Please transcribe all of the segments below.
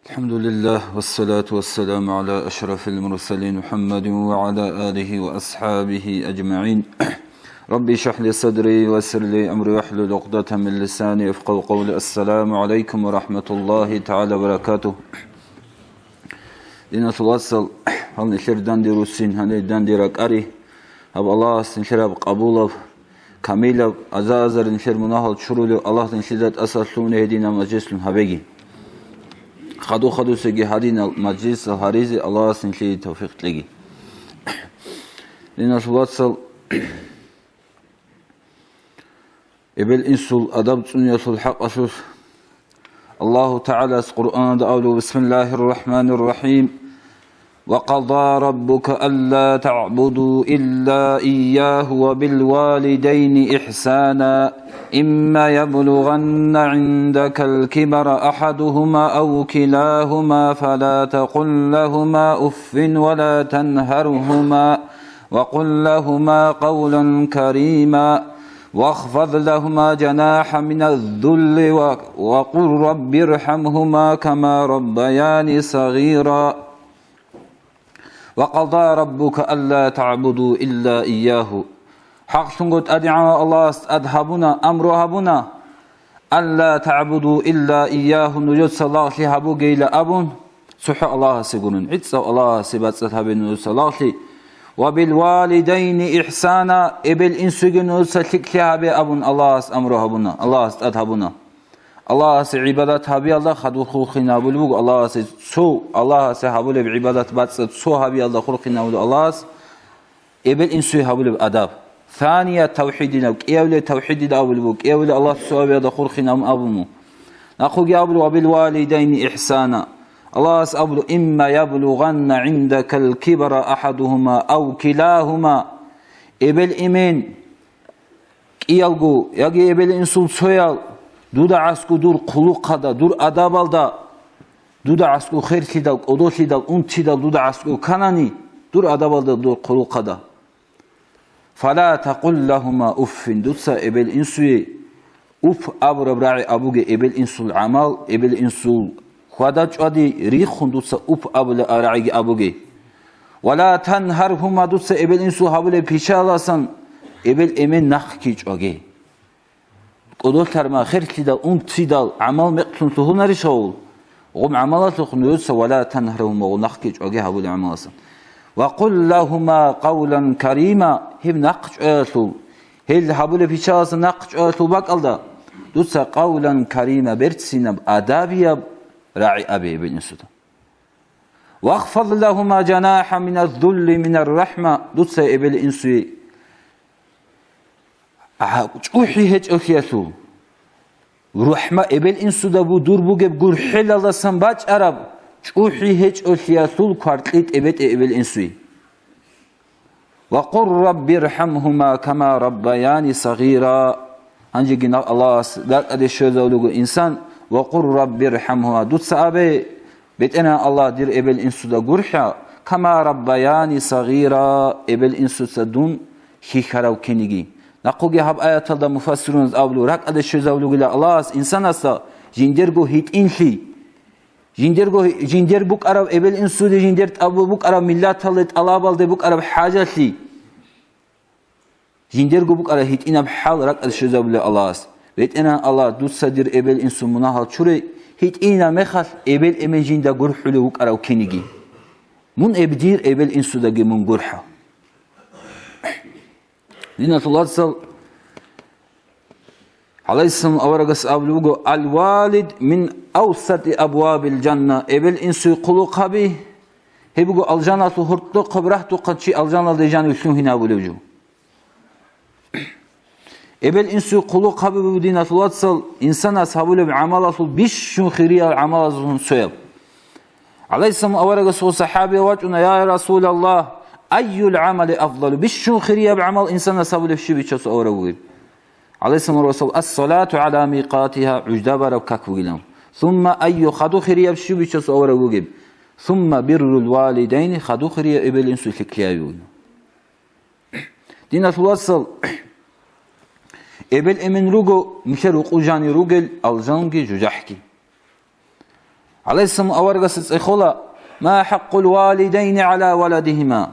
الحمد لله والصلاة والسلام على أشرف المرسلين محمد وعلى آله وأصحابه أجمعين. ربي اشرح لي صدري ويسر لي أمري واحلل عقدة من لساني يفقهوا قولي. السلام عليكم ورحمة الله تعالى وبركاته. لنتواصل هل نشر داندي روسين هل داندي ركاري هب الله سنشر قبوله كاميلا أزازر نشر مناهل شرولي الله تنشدت أساسون هدينا مجلس هبيجي خدو سجي هدينا مجلس هاريزي الله سنشي توفيق تلقي. لنتواصل إبل إنسول أدب سنية الحق أشوف الله تعالى القرآن أولو. بسم الله الرحمن الرحيم. وقضى ربك ألا تعبدوا إلا إياه وبالوالدين إحسانا إما يبلغن عندك الكبر أحدهما أو كلاهما فلا تقل لهما أف ولا تنهرهما وقل لهما قولا كريما واخفض لهما جناح من الذل وقل رب ارحمهما كما ربياني صغيرا. وقضى ربك ألا تعبدوا إلا إياه. حق سنقط أدعى الله أدهبنا أمرهبنا ألا تعبدوا إلا إياه نجد صلاة لهبو قيل أبن سحق الله سيقولون عدس الله سبات ستهبن صلاة. وبالوالدين إحسانا إبل إنسوغن سلك لهبي أبن الله أمرهبنا الله أدهبنا الله عبادات هبي الله خدو خلقنا بلوغ الله سو الله سحبول بعبادات باتس سو هبي الله خلقنا الله إبل إنسو هبول بأداب. ثانية توحيدنا كيولي توحيدنا أبلوغ كيولي الله سو هبي الله خلقنا أبنو نقول يا أبلو وبالوالدين إحسانا الله أبلو إما يبلغن عندك الكبر أحدهما أو كلاهما إبل إمين كيالغو يجي إبل إنسو سويال دودا عسكو دور قلوقدا دور أدابالدا دودا عسكو خيرتيدال قدوتيدال أنتيدال دودا عسكو كاناني دور أدابالدا دور قلوقدا فلا تقل لهما أف دوتسا إبل إنسوي أف أبر براعي أبوغي إبل إنسو العمال إبل إنسو خداج أدي ريخون دوتسا أف أبل أراعي أبوغي ولا تنهرهما دوتسا إبل إنسو هابل بيشالاسان إبل إمن نخكيج أغي قدوت ترما خير كده تيدال عمل مقتون سهولنا رشاول وقم عملات لخنويوسا ولا تنهرهما ونخكيج أغيها بولي عملاسا وقل لهما قولا كريما هم نقج أياتول هل هبولي بيشاسا نقج أياتول باقل دوسا قولا كريما برتسينا بأدابيا راعي أبي ابن سودا. واخفض لهما جناح من الذل من الرحمة دوسا ابن إنسوي چوحي هج أخياتو رحمة إبل إنسو دابو دور بوغب قول حل الله سنباج عرب چوحي هج أخياتو كارتليت إبل إنسوي. وقل رب ارحمهما كما ربياني صغيرا هنجي قلنا الله دات أدي شوزولوغو إنسان وقل رب ارحمهما دوت سأبي بيتنا الله دير إبل إنسو دا قرحا كما ربياني صغيرا إبل إنسو سدون خيخراو كنيجي نقول هب آيات الله مفسرون أولو رك أدي شوزولوغو إلى الله إنسان أسا جندرغو هيت إنشي جندر بوك عرب إبل إنسو دي جندر أبو بوك عرب ملات الله ألابال دي بوك عرب حاجات لي جندرغو بوك عرب هيت إنا بحال رك أدي شوزولوغو إلى الله بيت أنا الله دوت صدر إبل إنسو مناهل شوري هيت إنا مخال إبل إمن جندا قرحو لوك عرب كينيجي من إبدير إبل إنسو داقي من قرحة لنا تلاتصل عليه السلام أورغس أبلوغو الوالد من أوسط أبواب الجنة إبل إنسو قلوق به هبغو الجنة هرطو قبرحتو قدشي الجنة دي جانو يسلو هنا بلوجو إبل إنسو قلوق به بدينا تلاتصل إنسان أصحابه بعمل أصل بيشون خيرية العمل أصلهم سويب عليه السلام أورغس وصحابي واجهنا يا رسول الله أي العمل أفضل بيشون خيرية بعمل إنسان أصحابه بشي بيشاسو أورغوين عليه السلام الرسول الصلاة على ميقاتها عجدابا ربكاكوين ثم أي خدو خيرية بشي بيشاسو أورغوين ثم بر الوالدين خدو خيرية إبل إنسو لكيايون دينا تلاتصل إبل إمن روغو مشارو قوجاني روغل ألزانجي جوجحكي عليه السلام أورغس إخولا ما حق الوالدين على ولدهما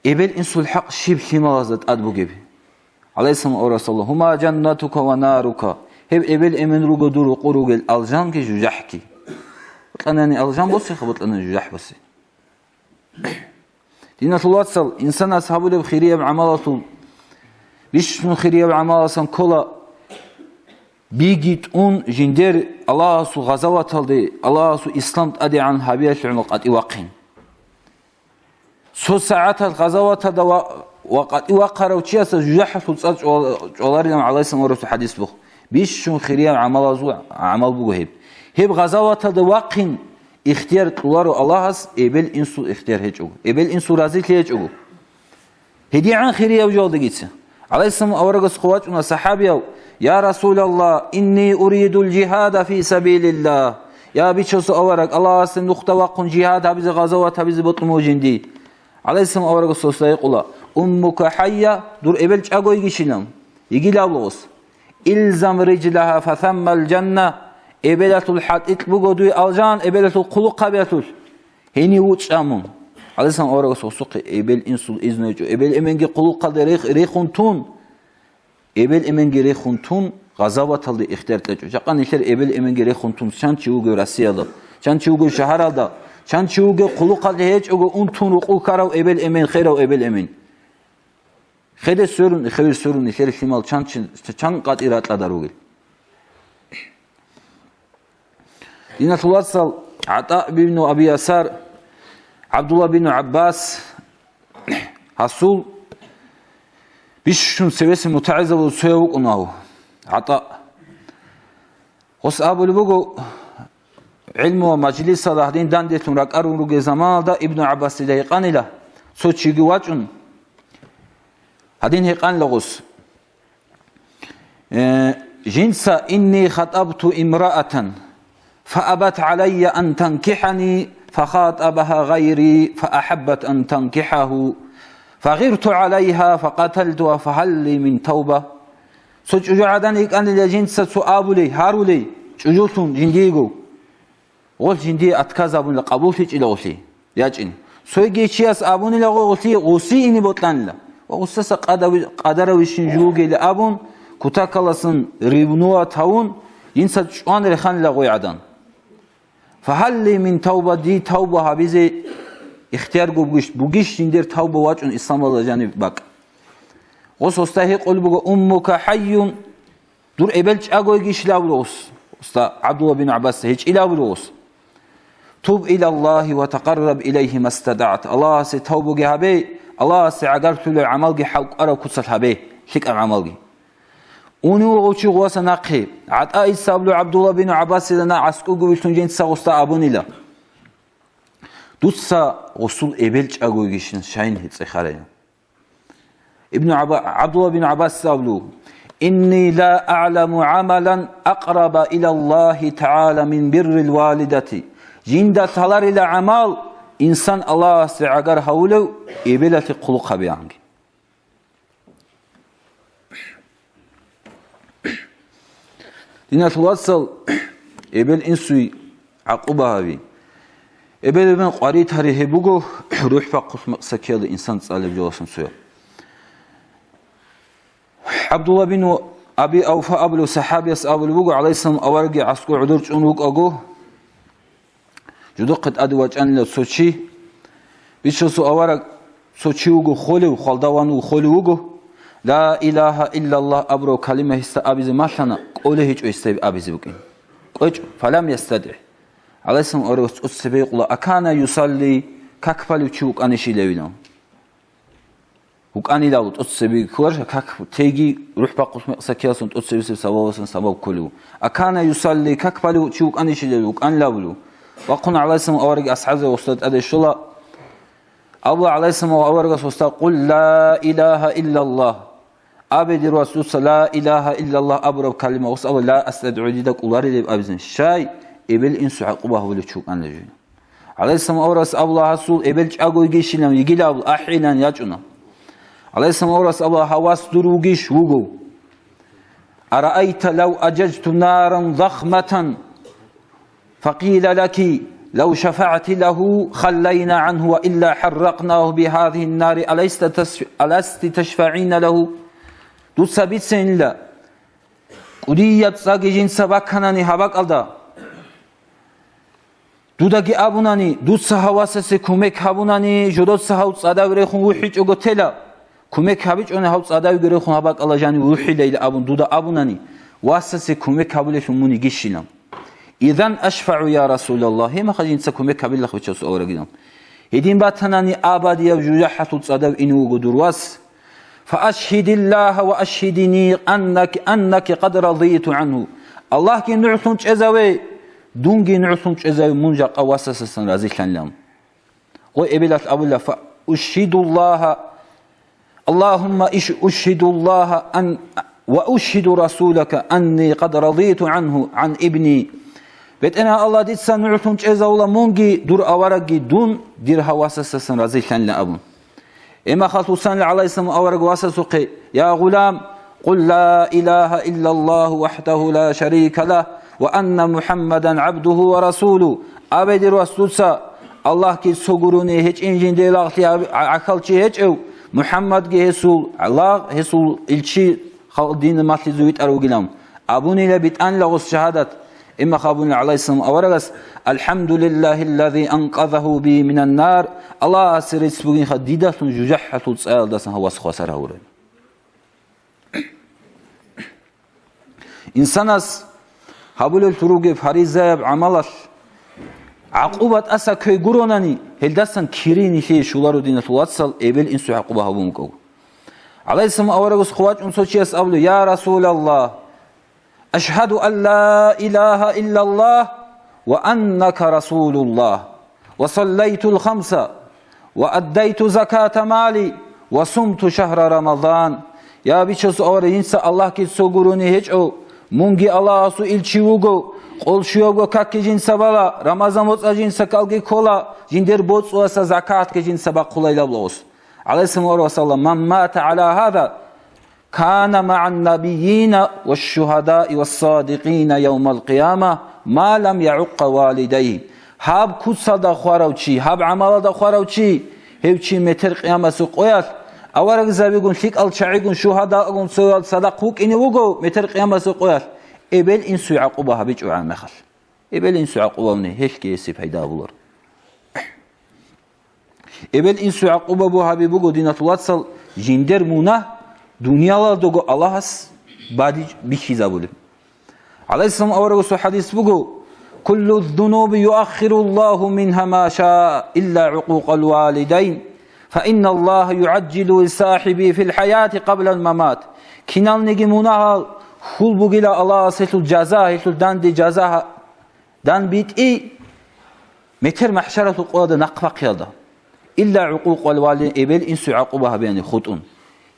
إبل إنسو الحق شيب حمازت أدبو جبه عليه السلام أورغس الله هما جنتك ونارك هب إبل إمن روغ دورو قروغ الألجان كي جوجحكي بطلناني ألجان بسي خبطلناني جوجح بسي دينا تلواتسل إنسان أصحابه لب خيرية بعمالته بيشنو خيرية بعمالة كولا بيجيت جندير الله سو غزوات هالدي الله سو إسلام أدي عن هابية العمق قد إواقين سو ساعات الغزوات هذا وقد إواقروا تشياس جحف وتصج جوالارنا على اسم ورسول حديث بخ بيشون خيرية عمل زو عمل بوهيب هيب غزوات هذا واقين اختيار طوار الله هس إبل إنسو اختيار هيجو إبل إنسو رازيل هيجو هدي عن خيرية وجود جيتس على اسم أورغس قوات صحابيه يا رسول الله إني أريد الجهاد في سبيل الله يا بيشوس أورق الله سنخت وقن جهاد هبز غزوات هبز بطن موجندي عليه السلام أورق الصوصة يقول أمك حية دور إبلج أقو يجيشنم يجي لابلغس إلزم رجلها فثم الجنة إبلة الحد إتبقو دوي الجان إبلة القلق قبيتل هيني وطشامم عليه السلام أورق الصوصة إبل إنسول إذنجو إبل إمنجي قلق قد ريخون تون إبل إمنجي ريخون تون غزوات هالدي اختيار تلجو شاقان إشار إبل إمنجي ريخون تون شان تشيوغو راسيادا شان تشيوغو شهرادا شان تشيوغو قلق قد هيج أغو أنتون وقو كارو إبل إمن خيرو إبل إمن خير سورون إشار شمال شان قد إرات لداروغل دينا تواصل عطاء بن أبي يسار عبد الله بن عباس حصول بيشون سويس متعزة وسويوك أنه عطاء قص أبو لبقو علم ومجلس صلاح دين دان ديتون راك أرون رقي زمان دا ابن عباس ديقان له سوچي قواجون هدين هيقان لغس جنسا إني خطبت امرأة فأبت علي أن تنكحني فخاطبها غيري فأحبت أن تنكحه فغرت عليها فقتلتها فهل لي من توبة سوچو عدن يقان لجنس سؤاب لي هارو لي چوجوتون جنديغو غول جندي اتكازابون لقبول تيج إلغوتي ياجين سويجي چياس آبون لغوتي غوسي إني بطلان لا وغسس قدروشين جوغي لأبون كتاكالسن ريبنوا تاون ينسى چوان رخان لغوي عدن فهل لي من توبة دي توبة هابيزي اختيار بوغيش جندير توبة واجون إسلام الله جانب باك غوس استاهي قول بوغو أمك حي دور إبلج أغوي جيش لاولوس استا عبد الله بن عباس هيج إلاولوس توب إلى الله وتقرب إليه ما استدعت الله سي توبة هابي الله سي عقرت له عملجي حلق أرى كتسل هابي شك عملجي ونو غوشي غواسا ناقي عطاء إسابلو عبد الله بن عباس لنا عسكو قويشتون جنت ساغستا أبوني لا دوسا غسول إبلج أغوي جيشن شاين هيت سيخارين عبد الله بن عباس سابلو إني لا أعلم عملا أقرب إلى الله تعالى من بر الوالدة جندة تلار إلى عمال إنسان الله سعقر هولو إبلة قلقها بيانك لنا توصل إبل إنسوي عقوبها بي إبل من قريت هريه بوغو روح فقط مقسكي الإنسان تسأل بجواسم سويا عبد الله بن أبي أوفى أبلو صحابي أبو الوقو عليه السلام أورقي عسكو عدور جنوك أقو جدو قد أدواج أن لسوشي بيشوسو أورق سوشي وقو خولي وخالدوان وخولي وقو لا إله إلا الله أبرو كلمة هستا أبيزي ماشانا قوله هيج ويستيب أبيزي بقين قوش فلم يستدعي عليه السلام أورق أتسبي يقول أكان يصلي كاكفالي وشوك أنشي لوينام وكأني لو تأسبي كورش كاك تيجي روح بقص سكياسون تأسبي سبب سبب كله أكان يصلي كاك بالو تشوك أني شلو وكأن لولو وقنا على اسم أورج أصحابه وصلت أدي الشلا الله على اسم أورج وصلت قل لا إله إلا الله أبد الرسول لا إله إلا الله أبرب كلمة وصل لا أستدعو جدك أولاري أبزن شاي إبل إنسو عقبه ولا تشوك أن لجين على اسم أورج الله رسول إبل أجو يجيشنا يجي له أحيانا يجونا عليه السلام أورس الله حواس دروجيش وجو أرأيت لو أججت نارا ضخمة فقيل لك لو شفعت له خلينا عنه وإلا حرقناه بهذه النار ألست تشفعين له دو سبيت سين لا قديت ساقي جين سباكناني هباك ألدا دو داقي أبوناني دو سهواسسي كوميك هبوناني جدود سهوت صداو ريخون وحيج أغو تلا كوميك هبيج أنا هوت صداو ريخون هباك الله جاني وحي ليلة أبون دو دا أبوناني واسسي كوميك هبوليش موني جيشينام إذن أشفع يا رسول الله هما خجين سكومك كبير لخ بتشوس أورجينام هدين باتناني أبدي وجوجحة تصدق إنه قدرواس فأشهد الله وأشهدني أنك قد رضيت عنه الله كي نعثم تجزاوي دونجي نعثم تجزاوي منجا قواسس رازي لهم وإبلات أولا فأشهد الله اللهم أشهد الله أن وأشهد رسولك أني قد رضيت عنه عن ابني بتنا الله ديت سنعتم جزا ولا مونجي دور أورجي دون دير هواسسن رزيلن لأبون إما خصوصا على اسم أورج واسسقي يا غلام قل لا إله إلا الله وحده لا شريك له وأن محمدا عبده ورسوله أبد رسولسا الله كي سجروني هج إنجين ديلاغتي عقلتي هج أو محمد كي هسول الله هسول إلشي دين ماتي زويت أروجلام أبوني لبيت أن لغس شهادة إما خابون عليه السلام أورغس الحمد لله الذي أنقذه بي من النار الله سريت سبوغين خديدة جوجحة تسأل دسن هو سخوسر هورن إنسانس هابول التروج فريزة عملش عقوبة أسا كي قروناني هل دسن كيريني شيء شولارو دينة واتصل إبل إنسو عقوبة هابونكو عليه السلام أورغس خوات أنسوشيس أبلو يا رسول الله أشهد أن لا إله إلا الله وأنك رسول الله وصليت الخمسة وأديت زكاة مالي وصمت شهر رمضان يا بيشوس أوري إنسا الله كي سوغروني هجو مونجي الله سو إلشيوغو قول شيوغو كاكي جنسا بالا رمضان وطا جنسا كالغي كولا جندر بوتس واسا زكاة كي جنسا باقولا إلابلوس عليه السلام ورسول من مات على هذا كان مع النبيين والشهداء والصادقين يوم القيامة ما لم يعق والديه هاب كوسا دا خواروچي هاب عمل دا خواروچي هوچي متر قيامة سقويات أورق زبيقون فيك الشعيقون شهداء صدقوك إني وقو متر قيامة سقويات إبل إنسو عقوبها بيجو عن مخل إبل إنسو عقوبة منه هيش كيسي فايدا بولر إبل إنسو عقوبة بوها بيبقو دينة واتصل جندر مونه دنياlarda Allah'as badi bir şey zabulü. Aleyhisselam avragusu hadis bugu. Kullu zunubi yuakhirulllahu minha ma şa'a illa uquqal validayn. Fa inna Allah yuaccilu li sahibi fil hayati qabla al mamat. Kinal negi munahal hul bugila Allah setul jaza hetul dandi jaza dan bit'i meter mahşeratul qada naqfa qiyada. İlla uquqal validayn ebel insu aqubaha biyani khutun.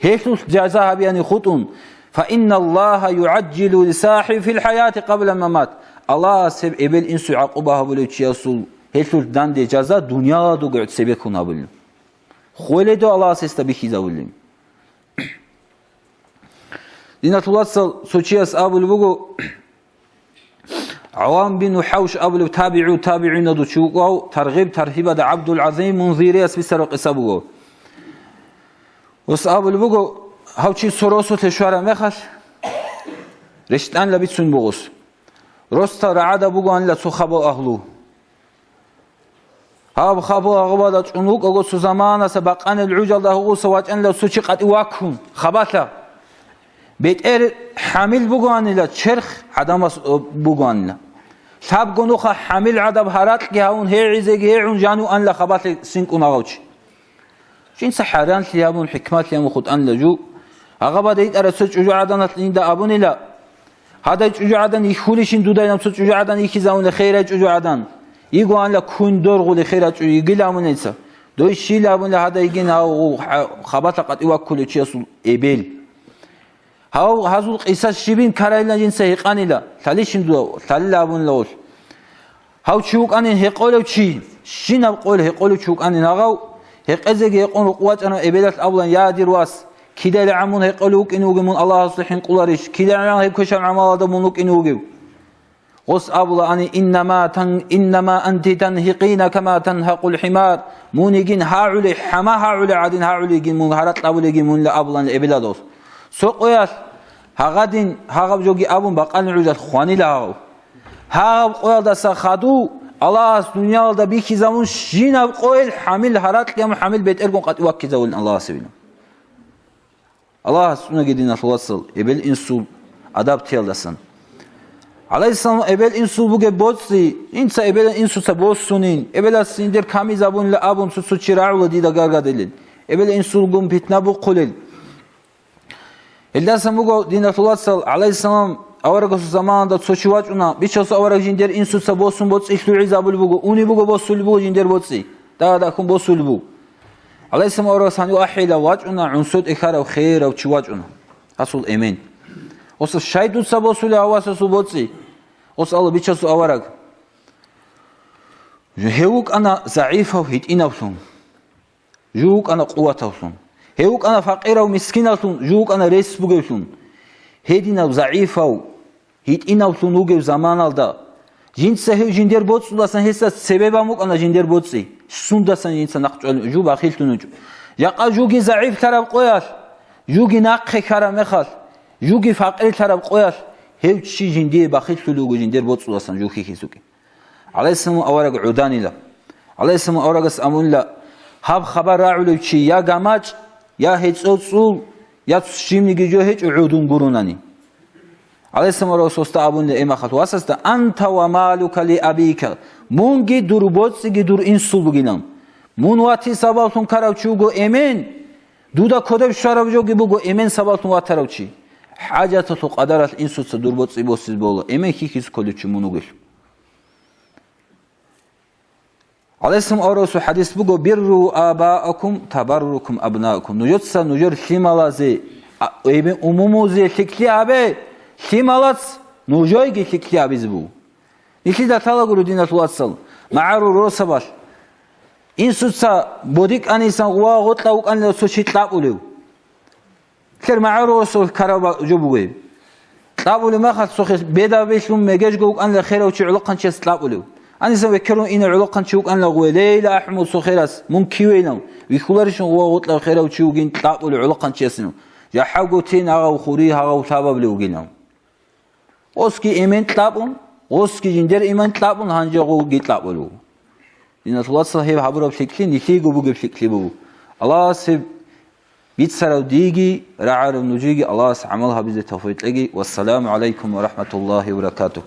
هيثوس جازاها بأن خطون فإن الله يعجل لصاحب في الحياة قبل الممات الله سب إبل إنسو عقوبها بلو تشياسول هيثوس دان دي جازا دنيا دو قعد سبكونا بلو خوله دو الله سيستبكي زاولين دينة الله سوچياس أبلو بغو عوام بن حوش أبلو تابعين دو چوقو ترغيب ترهيب دا عبد العظيم منظيري اسبسرق إسابو وسأبل بقو هاوشي سروسو تشوارا مخش رشتان لبيتسون بغوس رستا رعادا بقو أن لا تخبو أهلو هاب خبو أغبادا تنوك أغوص زمانا سبقان العجل ده غوص واجان لا سوچي قد واكون خباتا بيت حامل بقو أن لا تشرخ عدم بقو أن لا شاب قنوخا حامل عدب هارات هاون هي عزيق هي عنجانو أن لا خبات سنكو نغوشي شين سحران ليامون حكمات ليامون خطان لجو أغبا دايت أرسل جوجو عدنات لين دا أبوني لا هذا جوجو عدن يخوليشين دو داينام سل جوجو عدن يكيزاون لخيرا جوجو عدن يقوان لكون دورغو لخيرا جوجو يقل أمون إنسا دو الشي لابون لهذا يقين هاو خباتا قد إواكو لچياسو إبيل هاو هازو قيساس شبين كارayla جنسا هيقاني لا تاليشين دو تالي لابون لوش هاو چوك أنين هيقولو چي شين أبقول هيقولو چوك أنين أغاو هيقزق يقول قوات أنا إبلات أولا يا درواس كده لعمون هيقولوك إنه من الله صحين قلارش كده لعمون هيكشم عمال هذا منوك إنه قص أبلا أني إنما أنت تنهقين كما تنهق الحمار مونيجين هاعلي حما هاعلي عدين هاعلي جين مون هرات أبلا جين مون لأبلا الإبلادوس سوقياس هغادين هغاب جوجي أبون بقال نعوجات خواني لهاو هغاب قويل دا سخادو الله الدنيا دا بيكي زمون شينا بقويل حامل هرات كيام حامل بيت إرقون قد وكي زولن الله سبينه الله سبحانه قدينا توصل إبل إنسول أداب تيال دسن Aleyhisselam evvel insul buge botsi insa evvel insusa bossunin evvel sindir kami zabun la abun su çira'u di da gargadelin evvel insul gum fitna bu qulil Ellasam bugo dinatullah sal Aleyhisselam avarago zamanında soçuvaçuna biçosu avarag jindir insusa bossun bots ihlu'i zabul bugo uni bugo bossul bugo jindir botsi da kum bossul bu Aleyhisselam avarago sanyu ahila vaçuna unsud ikhara khair au chivaçuna asul emin Osa şahit utsa bosuli havasa su botsi. Osa Allah biça su avarak. Hevuk ana zayıfa hit inavsun. Juk ana kuvvet avsun. Hevuk ana fakir miskin avsun. Juk ana res bugevsun. Hedina zayıfa hit inavsun ugev zaman alda. Jinse hev jinder botsulasan hessa sebeba muk ana jinder botsi. Sundasan jinsa naqçol ju baxil tunucu. Yaqa jugi zayıf taraf qoyar. Jugi naqi kara mekhal. Jugi fakir taraf qoyar. Hev çi jindiye baxil tulugu jinder botsulasan juki kisuki. Aleyhisselam avaraga udanila. Aleyhisselam avaragas amunla hab haber ra'ulu çi ya gamaç ya hetsul ya şimdi gidiyor hiç udun gurunani. Aleyhisselam avaragas usta abunla ema khatwasasta anta ve maluka li abika. Mungi dur botsi dur insul buginam. Mun wati sabatun karavçugo emin. Duda kodev şarabjogi bugo emin sabatun wataravçi. Hacatu qadarat insul dur botsi bossiz bolu. Emin kikis koluçu munugul. Aleyhisselam avrasu hadis bugo birru abaakum tabarrukum abnaakum. Nujotsa nujor simalazi eben umumuzi fikli abe simalat nujoy gi fikli abiz bu. İki de talaguru dinatullah sal. Ma'aru rosabaş. İnsutsa bodik anisan wa gotla ukan la sochitla ulu. Kler ma'aru rosul karaba jubuge. Tabulu ma khat sokhis beda beslum megej go ukan la khira uchi ulqan chesla ulu. Anisa vekerun ina ulqan chuk an la gweleyla ahmud sokhiras munkiwena wikhularishin wa gotla khira uchi ugin tabulu ulqan chesnu. Ya hagotin aga khuri haga tabablu uginam. Oski emen tabun Oski jinder iman tabun hanje go gitlabulu. Dinatullah sahib habura fikli niki go bu fikli bu. Allah sib bit saraw digi ra'ar nujigi Allah amal habize tawfiq lagi. Wassalamu alaykum wa rahmatullahi wa barakatuh.